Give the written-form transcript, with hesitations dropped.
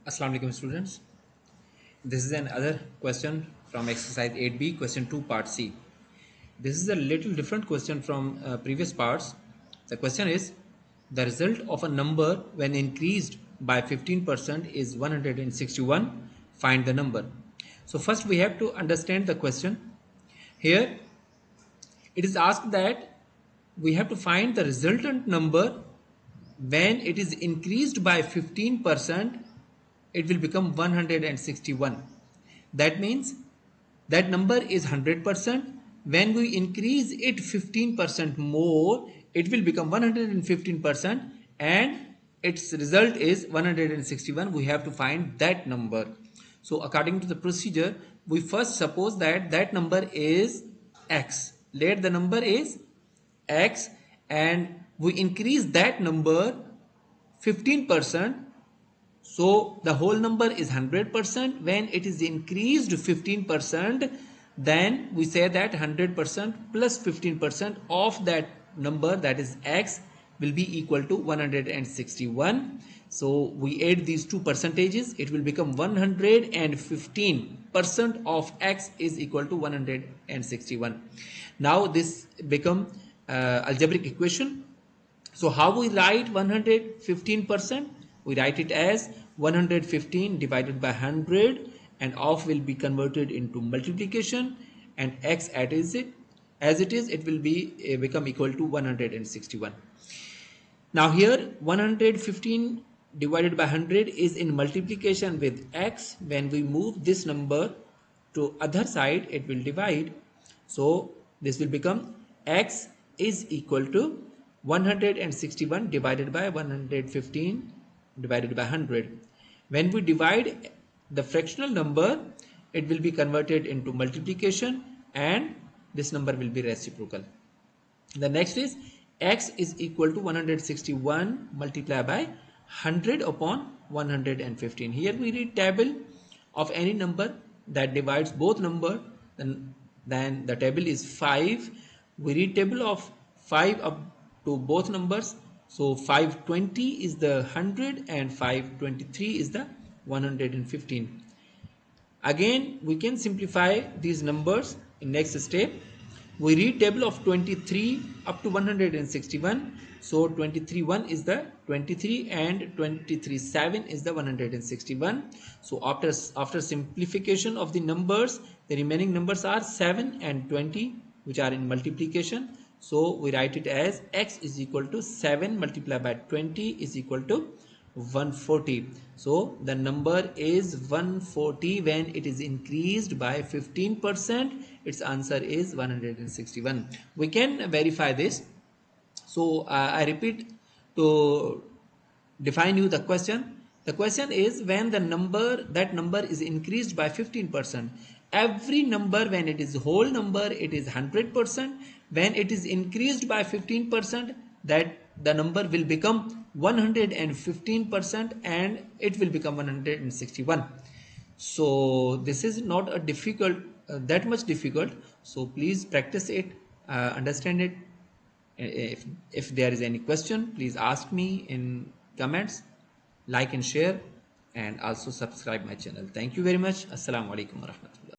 Assalamu alaikum students. This is another question from exercise 8b, question 2 part C. This is a little different question from previous parts. The question is, the result of a number when increased by 15% is 161. Find the number. So first we have to understand the question. Here it is asked that we have to find the resultant number when it is increased by 15%, it will become 161. That means that number is 100%. When we increase it 15% more, it will become 115%, and its result is 161. We have to find that number. So according to the procedure, we first suppose that that number is x. Let the number is x, and we increase that number 15%. So the whole number is 100%. When it is increased 15%, then we say that 100% plus 15% of that number, that is x, will be equal to 161. So we add these two percentages, it will become 115% of x is equal to 161. Now this become algebraic equation. So how we write 115%? We write it as 115 divided by 100, and off will be converted into multiplication, and x as it is, it will be become equal to 161. Now here 115 divided by 100 is in multiplication with x. When we move this number to other side, it will divide. So this will become x is equal to 161 divided by 115 divided by 100. When we divide the fractional number, it will be converted into multiplication, and this number will be reciprocal. The next is x is equal to 161 multiplied by 100 upon 115. Here we read table of any number that divides both number, then the table is 5. We read table of 5 up to both numbers. So 520 is the 100 and 523 is the 115. Again we can simplify these numbers in next step. We read table of 23 up to 161. So 23(1) is the 23 and 23(7) is the 161. So after simplification of the numbers, the remaining numbers are 7 and 20, which are in multiplication. So we write it as x is equal to 7 multiplied by 20 is equal to 140. So the number is 140 when it is increased by 15%. Its answer is 161. We can verify this. So I repeat to define you the question. The question is, when that number is increased by 15%. Every number, when it is whole number, it is 100%. When it is increased by 15%, that the number will become 115%, and it will become 161. So this is not a difficult, that much difficult. So please practice it, understand it. If there is any question, please ask me in comments. Like and share, and also subscribe my channel. Thank you very much. Assalamu alaikum warahmatullahi.